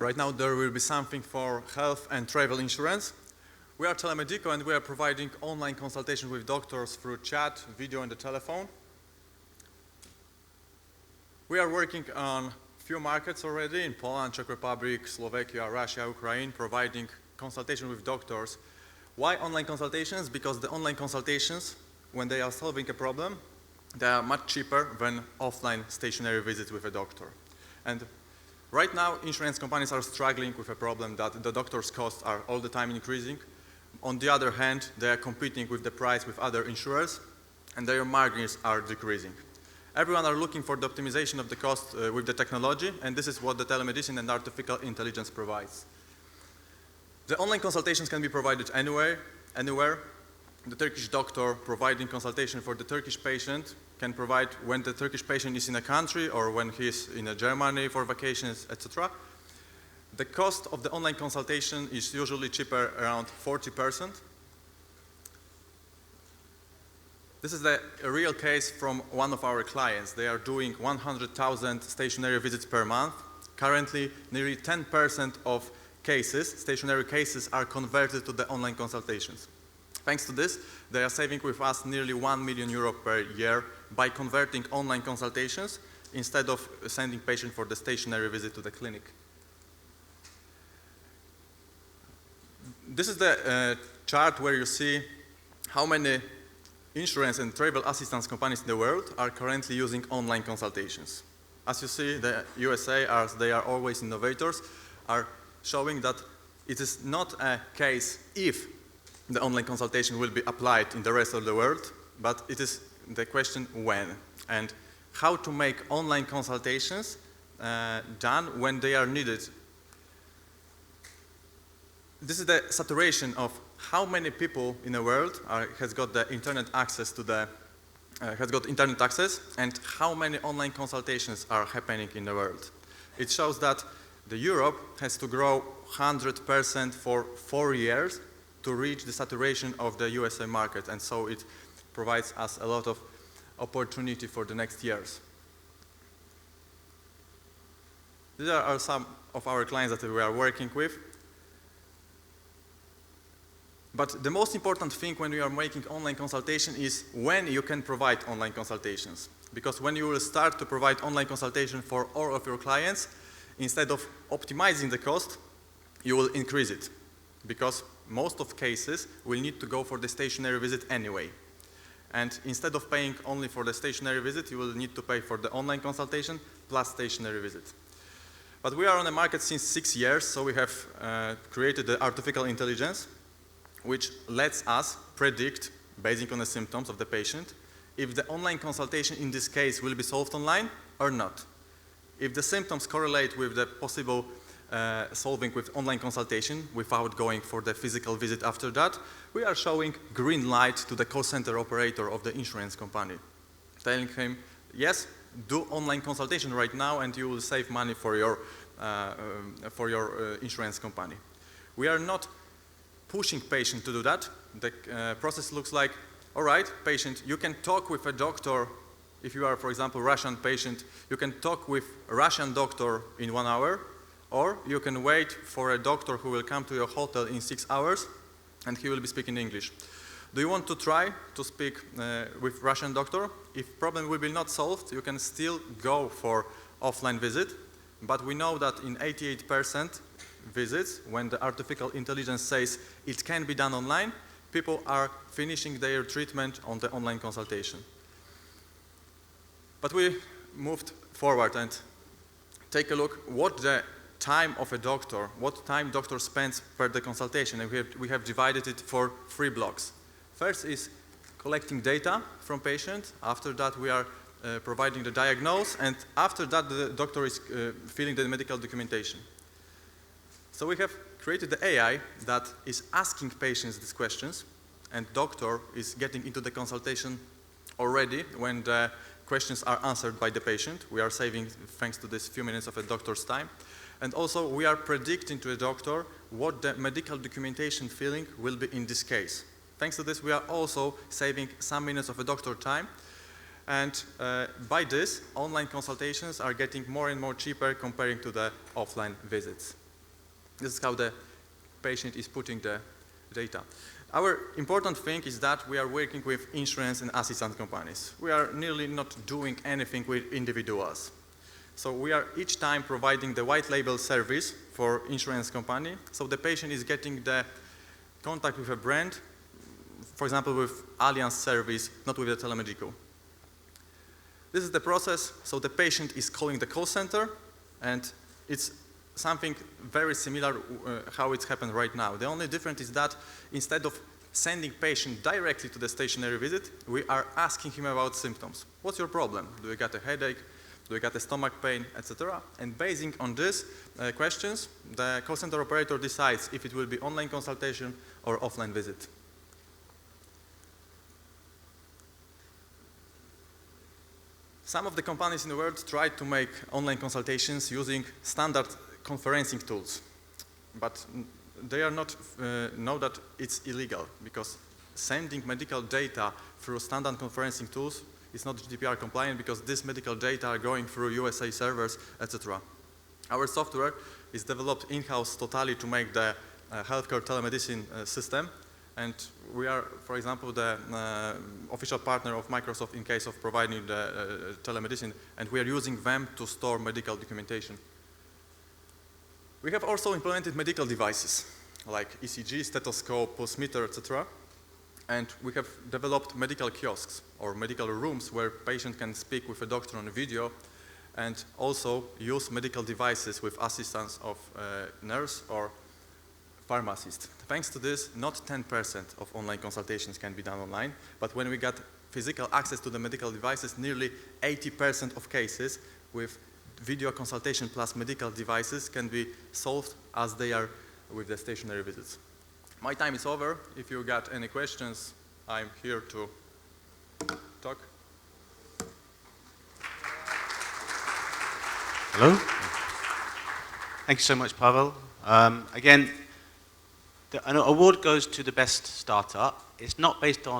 Right now there will be something for health and travel insurance. We are Telemedicin and we are providing online consultation with doctors through chat, video and the telephone. We are working on few markets already in Poland, Czech Republic, Slovakia, Russia, Ukraine, providing consultation with doctors. Why online consultations? Because the online consultations, when they are solving a problem, they are much cheaper than offline stationary visits with a doctor. And right now, insurance companies are struggling with a problem that the doctor's costs are all the time increasing. On the other hand, they are competing with the price with other insurers, and their margins are decreasing. Everyone are looking for the optimization of the cost with the technology, and this is what the telemedicine and artificial intelligence provides. The online consultations can be provided anywhere. The Turkish doctor providing consultation for the Turkish patient can provide when the Turkish patient is in a country or when he is in Germany for vacations, etc. The cost of the online consultation is usually cheaper, around 40%. This is a real case from one of our clients. They are doing 100,000 stationary visits per month. Currently, nearly 10% of cases, stationary cases, are converted to the online consultations. Thanks to this, they are saving with us nearly 1 million euro per year by converting online consultations instead of sending patients for the stationary visit to the clinic. This is the chart where you see how many insurance and travel assistance companies in the world are currently using online consultations. As you see, the USA, as they are always innovators, are showing that it is not a case if the online consultation will be applied in the rest of the world, but it is the question when and how to make online consultations done when they are needed. This is the saturation of how many people in the world has got the internet access to the and how many online consultations are happening in the world. It shows that the Europe has to grow 100% for 4 years to reach the saturation of the USA market, and so it provides us a lot of opportunity for the next years. These are some of our clients that we are working with. But the most important thing when we are making online consultation is when you can provide online consultations. Because when you will start to provide online consultation for all of your clients, instead of optimizing the cost, you will increase it. Because most of cases will need to go for the stationary visit anyway. And instead of paying only for the stationary visit, you will need to pay for the online consultation plus stationary visit. But we are on the market since 6 years, so we have created the artificial intelligence, which lets us predict, based on the symptoms of the patient, if the online consultation in this case will be solved online or not. If the symptoms correlate with the possible solving with online consultation without going for the physical visit after that, we are showing green light to the call center operator of the insurance company, telling him, yes, do online consultation right now and you will save money for your insurance company. We are not pushing patient to do that. The process looks like, all right, patient, you can talk with a doctor. If you are, for example, Russian patient, you can talk with a Russian doctor in 1 hour, or you can wait for a doctor who will come to your hotel in 6 hours, and he will be speaking English. Do you want to try to speak with Russian doctor? If problem will be not solved, you can still go for offline visit, but we know that in 88% visits, when the artificial intelligence says it can be done online, people are finishing their treatment on the online consultation. But we moved forward and take a look what the time of a doctor, what time doctor spends per the consultation, and we have divided it for 3 blocks. First is collecting data from patient. After that we are providing the diagnosis, and after that the doctor is filling the medical documentation. So we have created the AI that is asking patients these questions, and doctor is getting into the consultation already when the questions are answered by the patient. We are saving, thanks to this, few minutes of a doctor's time. And also we are predicting to the doctor what the medical documentation filling will be in this case. Thanks to this, we are also saving some minutes of a doctor time. And by this, online consultations are getting more and more cheaper comparing to the offline visits. This is how the patient is putting the data. Our important thing is that we are working with insurance and assistance companies. We are nearly not doing anything with individuals. So we are each time providing the white label service for insurance company. So the patient is getting the contact with a brand, for example, with Allianz service, not with the Telemedicin. This is the process. So the patient is calling the call center, and it's something very similar how it's happened right now. The only difference is that instead of sending patient directly to the stationary visit, we are asking him about symptoms. What's your problem? Do you get a headache? Do you get a stomach pain, etc.? And basing on these questions, the call center operator decides if it will be online consultation or offline visit. Some of the companies in the world try to make online consultations using standard conferencing tools, but they are not know that it's illegal, because sending medical data through standard conferencing tools is not GDPR compliant, because this medical data are going through USA servers, etc. Our software is developed in-house totally to make the healthcare telemedicine system, and we are, for example, the official partner of Microsoft in case of providing the telemedicine, and we are using them to store medical documentation. We have also implemented medical devices like ECG, stethoscope, pulse meter, etc. And we have developed medical kiosks or medical rooms where patient can speak with a doctor on a video, and also use medical devices with assistance of nurse or pharmacist. Thanks to this, not 10% of online consultations can be done online, but when we got physical access to the medical devices, nearly 80% of cases with video consultation plus medical devices can be solved as they are with the stationary visits. My time is over. If you got any questions, I'm here to talk. Hello. Thank you so much, Paweł. Again, an award goes to the best startup. It's not based on